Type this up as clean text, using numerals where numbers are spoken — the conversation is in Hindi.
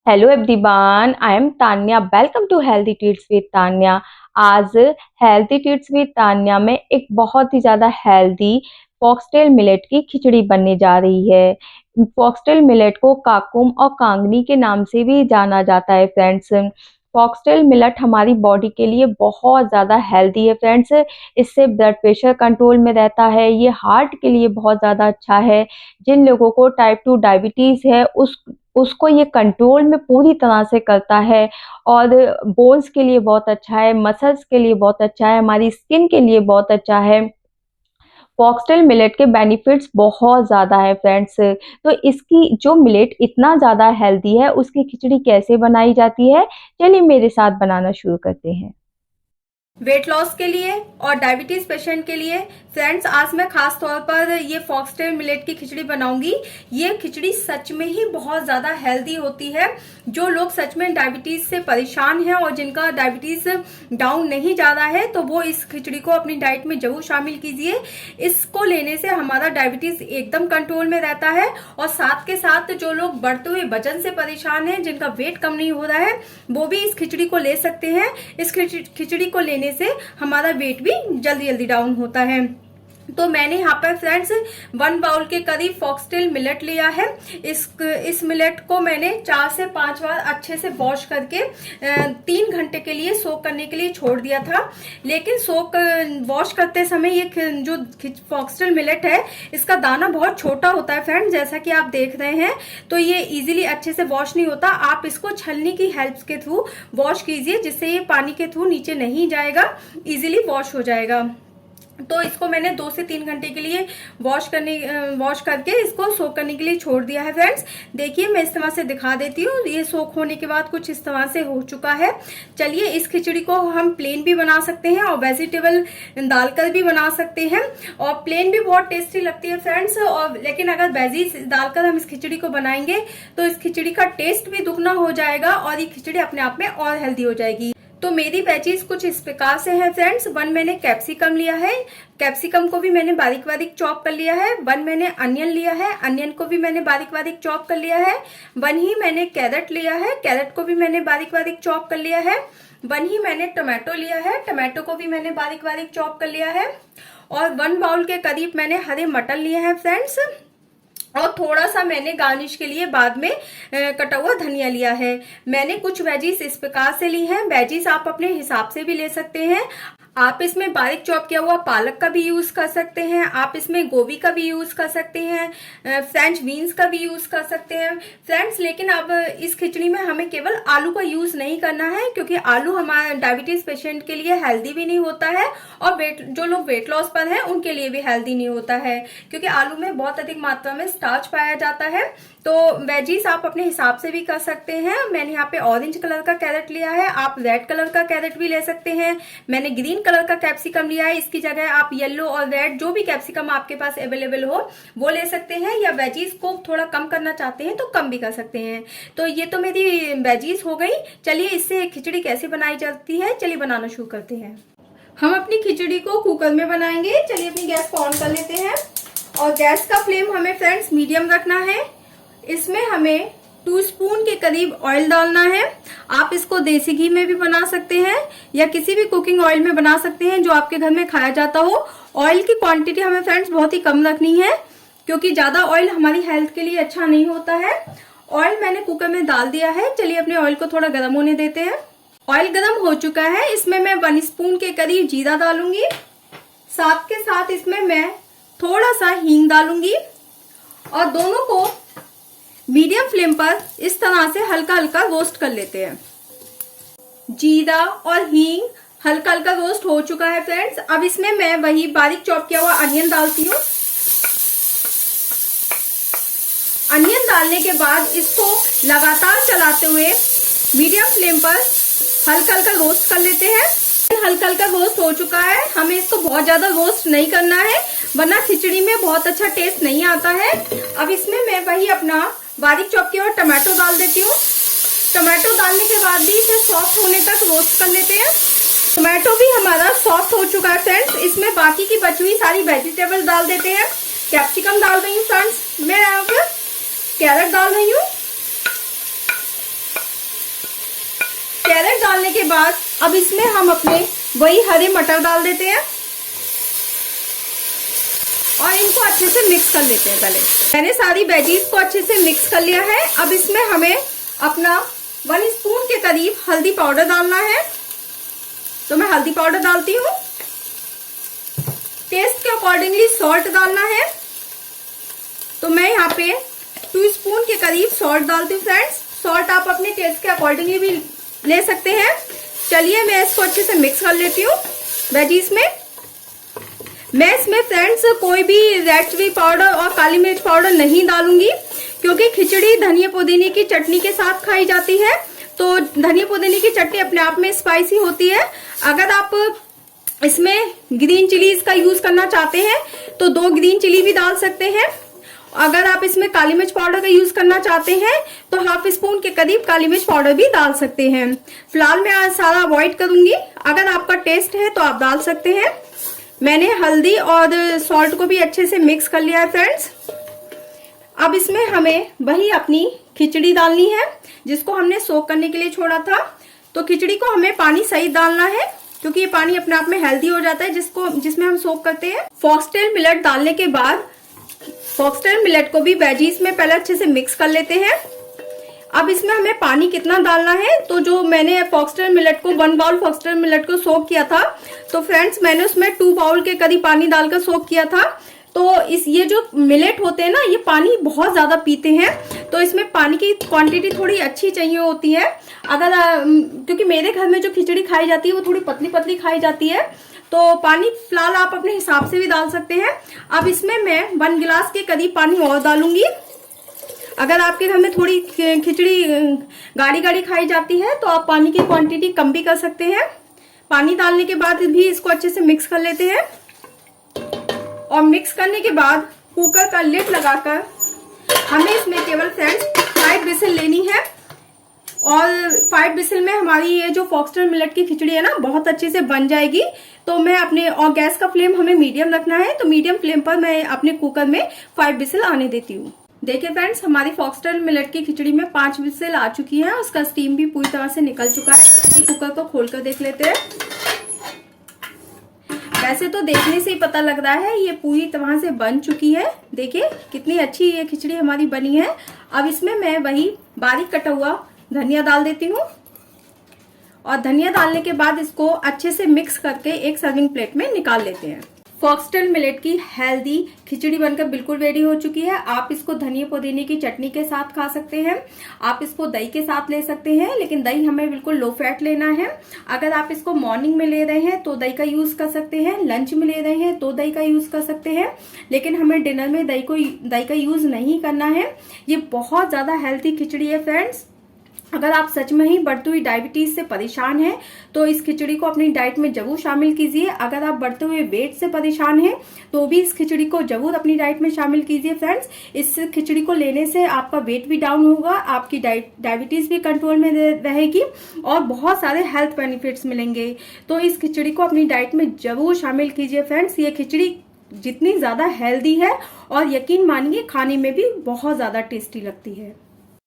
Hello everyone, I am Tanya. Welcome to healthy tips with Tanya. आज हेल्दी टिप्स विद तान्या में एक बहुत ही ज़्यादा हेल्दी फॉक्सटेल मिलेट की खिचड़ी बनने जा रही है। फॉक्सटेल मिलेट को काकुम और कांगनी के नाम से भी जाना जाता है फ्रेंड्स। फॉक्सटेल मिलेट हमारी बॉडी के लिए बहुत ज़्यादा हेल्दी है फ्रेंड्स। इससे ब्लड प्रेशर कंट्रोल में रहता है। ये हार्ट के लिए बहुत ज़्यादा अच्छा है। जिन लोगों को टाइप 2 डायबिटीज़ है उसको ये कंट्रोल में पूरी तरह से करता है। और बोन्स के लिए बहुत अच्छा है, मसल्स के लिए बहुत अच्छा है, हमारी स्किन के लिए बहुत अच्छा है। फॉक्सटेल मिलेट के बेनिफिट्स बहुत ज़्यादा है फ्रेंड्स। तो इसकी जो मिलेट इतना ज़्यादा हेल्दी है, उसकी खिचड़ी कैसे बनाई जाती है, चलिए मेरे साथ बनाना शुरू करते हैं। वेट लॉस के लिए और डायबिटीज पेशेंट के लिए फ्रेंड्स आज मैं खास तौर पर ये फॉक्सटेल मिलेट की खिचड़ी बनाऊंगी। ये खिचड़ी सच में ही बहुत ज्यादा हेल्दी होती है। जो लोग सच में डायबिटीज से परेशान हैं और जिनका डायबिटीज डाउन नहीं जा रहा है, तो वो इस खिचड़ी को अपनी डाइट में जरूर शामिल कीजिए। इसको लेने से हमारा डायबिटीज एकदम कंट्रोल में रहता है। और साथ के साथ जो लोग बढ़ते हुए वजन से परेशान हैं, जिनका वेट कम नहीं हो रहा है, वो भी इस खिचड़ी को ले सकते हैं। इस खिचड़ी को लेने से हमारा वेट भी जल्दी जल्दी डाउन होता है। तो मैंने यहाँ पर फ्रेंड्स 1 बाउल के करीब फॉक्सटेल मिलेट लिया है। इस मिलेट को मैंने 4 से 5 बार अच्छे से वॉश करके 3 घंटे के लिए सोक करने के लिए छोड़ दिया था। लेकिन वॉश करते समय ये जो फॉक्सटेल मिलेट है, इसका दाना बहुत छोटा होता है फ्रेंड्स, जैसा कि आप देख रहे हैं। तो ये इजीली अच्छे से वॉश नहीं होता। आप इसको छलनी की हेल्प के थ्रू वॉश कीजिए, जिससे ये पानी के थ्रू नीचे नहीं जाएगा, इजीली वॉश हो जाएगा। तो इसको मैंने 2 से 3 घंटे के लिए वॉश करके इसको सोक करने के लिए छोड़ दिया है फ्रेंड्स। देखिए मैं इस तरह से दिखा देती हूँ। ये सोक होने के बाद कुछ इस तरह से हो चुका है। चलिए इस खिचड़ी को हम प्लेन भी बना सकते हैं और वेजिटेबल डालकर भी बना सकते हैं। और प्लेन भी बहुत टेस्टी लगती है फ्रेंड्स। और लेकिन अगर वेजीज डालकर हम इस खिचड़ी को बनाएंगे तो इस खिचड़ी का टेस्ट भी दुगना हो जाएगा और ये खिचड़ी अपने आप में और हेल्दी हो जाएगी। तो मेरी वेजीज कुछ इस प्रकार से है फ्रेंड्स। 1 मैंने कैप्सिकम लिया है, कैप्सिकम को भी मैंने बारीक बारीक चॉप कर लिया है। 1 मैंने अनियन लिया है, अनियन को भी मैंने बारीक बारीक चॉप कर लिया है। 1 ही मैंने कैरेट लिया है, कैरेट को भी मैंने बारीक बारीक चॉप कर लिया है। 1 ही मैंने टोमेटो लिया है, टोमेटो को भी मैंने बारीक बारीक चॉप कर लिया है। और 1 बाउल के करीब मैंने हरे मटर लिए हैं फ्रेंड्स। और थोड़ा सा मैंने गार्निश के लिए बाद में कटा हुआ धनिया लिया है। मैंने कुछ वेजीज इस प्रकार से ली हैं। वेजीज आप अपने हिसाब से भी ले सकते हैं। आप इसमें बारीक चॉप किया हुआ पालक का भी यूज कर सकते हैं, आप इसमें गोभी का भी यूज कर सकते हैं, फ्रेंच बीन्स का भी यूज कर सकते हैं फ्रेंड्स। लेकिन अब इस खिचड़ी में हमें केवल आलू का यूज नहीं करना है, क्योंकि आलू हमारे डायबिटीज पेशेंट के लिए हेल्दी भी नहीं होता है और जो लोग वेट लॉस पर हैं उनके लिए भी हेल्दी नहीं होता है, क्योंकि आलू में बहुत अधिक मात्रा में स्टार्च पाया जाता है। तो वेजीज आप अपने हिसाब से भी कर सकते हैं। मैंने यहाँ पे ऑरेंज कलर का कैरेट लिया है, आप रेड कलर का कैरेट भी ले सकते हैं। मैंने ग्रीन कलर का कैप्सिकम लिया है, इसकी जगह आप येलो और रेड जो भी कैप्सिकम आपके पास अवेलेबल हो वो ले सकते हैं। या वेजीज को थोड़ा कम करना चाहते हैं तो कम भी कर सकते हैं। तो ये तो मेरी वेजीज हो गई। चलिए इससे खिचड़ी कैसे बनाई जाती है, चलिए बनाना शुरू करते हैं। हम अपनी खिचड़ी को कुकर में बनाएंगे। चलिए अपनी गैस को ऑन कर लेते हैं और गैस का फ्लेम हमें फ्रेंड्स मीडियम रखना है। इसमें हमें 2 स्पून के करीब ऑयल डालना है। आप इसको देसी घी में भी बना सकते हैं या किसी भी कुकिंग ऑयल में बना सकते हैं जो आपके घर में खाया जाता हो। ऑयल की क्वांटिटी हमें फ्रेंड्स बहुत ही कम रखनी है, क्योंकि ज्यादा ऑयल हमारी हेल्थ के लिए अच्छा नहीं होता है। ऑयल मैंने कुकर में डाल दिया है। चलिए अपने ऑयल को थोड़ा गर्म होने देते हैं। ऑयल गर्म हो चुका है। इसमें मैं 1 स्पून के करीब जीरा डालूंगी। साथ के साथ इसमें मैं थोड़ा सा हींग डालूंगी और दोनों को मीडियम फ्लेम पर इस तरह से हल्का हल्का रोस्ट कर लेते हैं। जीरा और हींग हल्का हल्का रोस्ट हो चुका है फ्रेंड्स। अब इसमें मैं वही बारीक चॉप किया हुआ अनियन डालती हूँ। अनियन डालने के बाद इसको लगातार चलाते हुए मीडियम फ्लेम पर हल्का हल्का रोस्ट कर लेते हैं। हल्का हल्का रोस्ट हो चुका है। हमें इसको बहुत ज्यादा रोस्ट नहीं करना है, वरना खिचड़ी में बहुत अच्छा टेस्ट नहीं आता है। अब इसमें मैं वही अपना बारीक चॉप किया हुआ टमाटो डाल देती हूँ। टमाटो डालने के बाद भी इसे सॉफ्ट होने तक रोस्ट कर लेते हैं। टमाटो भी हमारा सॉफ्ट हो चुका है फ्रेंड्स। इसमें बाकी की बची हुई सारी वेजिटेबल डाल देते हैं। कैप्सिकम डाल रही हूँ फ्रेंड्स, मैं यहाँ पर कैरेट डाल रही हूँ, बाद अब इसमें हम अपने वही हरे मटर डाल देते हैं और इनको अच्छे से मिक्स कर लेते हैं। पहले मैंने सारी वेजीज को अच्छे से मिक्स कर लिया है। अब इसमें हमें अपना 1 स्पून के करीब हल्दी पाउडर डालना है, तो मैं हल्दी पाउडर डालती हूँ। टेस्ट के अकॉर्डिंगली सॉल्ट डालना है, तो मैं यहाँ पे 2 स्पून के करीब सॉल्ट डालती हूँ। फ्रेंड्स, सॉल्ट आप अपने टेस्ट के अकॉर्डिंगली भी ले सकते हैं। चलिए मैं इसको अच्छे से मिक्स कर लेती हूँ वेजीज में। मैं इसमें फ्रेंड्स कोई भी रेड चिली पाउडर और काली मिर्च पाउडर नहीं डालूंगी, क्योंकि खिचड़ी धनिया पुदीने की चटनी के साथ खाई जाती है, तो धनिया पुदीने की चटनी अपने आप में स्पाइसी होती है। अगर आप इसमें ग्रीन चिलीज का यूज करना चाहते हैं तो 2 ग्रीन चिली भी डाल सकते हैं। अगर आप इसमें काली मिर्च पाउडर का यूज करना चाहते हैं तो 1/2 स्पून के करीब काली मिर्च पाउडर भी डाल सकते हैं। फिलहाल मैं आज सारा अवॉइड करूंगी, अगर आपका टेस्ट है तो आप डाल सकते हैं। मैंने हल्दी और सॉल्ट को भी अच्छे से मिक्स कर लिया है फ्रेंड्स। अब इसमें हमें वही अपनी खिचड़ी डालनी है जिसको हमने सोक करने के लिए छोड़ा था। तो खिचड़ी को हमें पानी सही डालना है, क्योंकि ये पानी अपने आप में हेल्दी हो जाता है जिसमें हम सोक करते हैं। फॉक्सटेल मिलेट डालने के बाद फॉक्सटेल मिलेट को भी वेजीज में पहले अच्छे से मिक्स कर लेते हैं। अब इसमें हमें पानी कितना डालना है, तो जो मैंने फॉक्सटेल मिलेट को 1 बाउल फॉक्सटेल मिलेट को सोक किया था, तो फ्रेंड्स मैंने उसमें 2 बाउल के करीब पानी डालकर सोक किया था। तो ये जो मिलेट होते हैं ना, ये पानी बहुत ज्यादा पीते हैं, तो इसमें पानी की क्वांटिटी थोड़ी अच्छी चाहिए होती है। अगर क्योंकि मेरे घर में जो खिचड़ी खाई जाती है वो थोड़ी पतली पतली खाई जाती है, तो पानी फिलहाल आप अपने हिसाब से भी डाल सकते हैं। अब इसमें मैं 1 गिलास के करीब पानी और डालूंगी। अगर आपके घर में थोड़ी खिचड़ी गाढ़ी गाढ़ी खाई जाती है तो आप पानी की क्वांटिटी कम भी कर सकते हैं। पानी डालने के बाद भी इसको अच्छे से मिक्स कर लेते हैं, और मिक्स करने के बाद कुकर का लिड लगाकर हमें इसमें केवल फ्रेंड्स 5 विसिल लेनी है। और 5 विसिल में हमारी ये जो फॉक्सटेल मिलेट की खिचड़ी है ना, बहुत अच्छे से बन जाएगी। तो मैं अपने, और गैस का फ्लेम हमें मीडियम रखना है, तो मीडियम फ्लेम पर मैं अपने कुकर में 5 विसिल आने देती हूँ। देखिए फ्रेंड्स, हमारी फॉक्सटेल मिलेट की खिचड़ी में 5 विसिल आ चुकी है, उसका स्टीम भी पूरी तरह से निकल चुका है। कुकर को खोलकर देख लेते हैं। वैसे तो देखने से ही पता लग रहा है ये पूरी तरह से बन चुकी है। देखिए कितनी अच्छी ये खिचड़ी हमारी बनी है। अब इसमें मैं वही बारीक कटा हुआ धनिया डाल देती हूँ, और धनिया डालने के बाद इसको अच्छे से मिक्स करके एक सर्विंग प्लेट में निकाल लेते हैं। फॉक्सटेल मिलेट की हेल्दी खिचड़ी बनकर बिल्कुल रेडी हो चुकी है। आप इसको धनिया पुदीने की चटनी के साथ खा सकते हैं, आप इसको दही के साथ ले सकते हैं, लेकिन दही हमें बिल्कुल लो फैट लेना है। अगर आप इसको मॉर्निंग में ले रहे हैं तो दही का यूज कर सकते हैं, लंच में ले रहे हैं तो दही का यूज कर सकते हैं, लेकिन हमें डिनर में दही का यूज नहीं करना है। ये बहुत ज्यादा हेल्दी खिचड़ी है फ्रेंड्स। अगर आप सच में ही बढ़ती हुई डायबिटीज से परेशान हैं तो इस खिचड़ी को अपनी डाइट में जरूर शामिल कीजिए। अगर आप बढ़ते हुए वेट से परेशान हैं तो भी इस खिचड़ी को जरूर अपनी डाइट में शामिल कीजिए फ्रेंड्स। इस खिचड़ी को लेने से आपका वेट भी डाउन होगा, आपकी डायबिटीज भी कंट्रोल में रहेगी, और बहुत सारे हेल्थ बेनिफिट्स मिलेंगे। तो इस खिचड़ी को अपनी डाइट में जरूर शामिल कीजिए फ्रेंड्स। ये खिचड़ी जितनी ज्यादा हेल्दी है, और यकीन मानिए खाने में भी बहुत ज्यादा टेस्टी लगती है।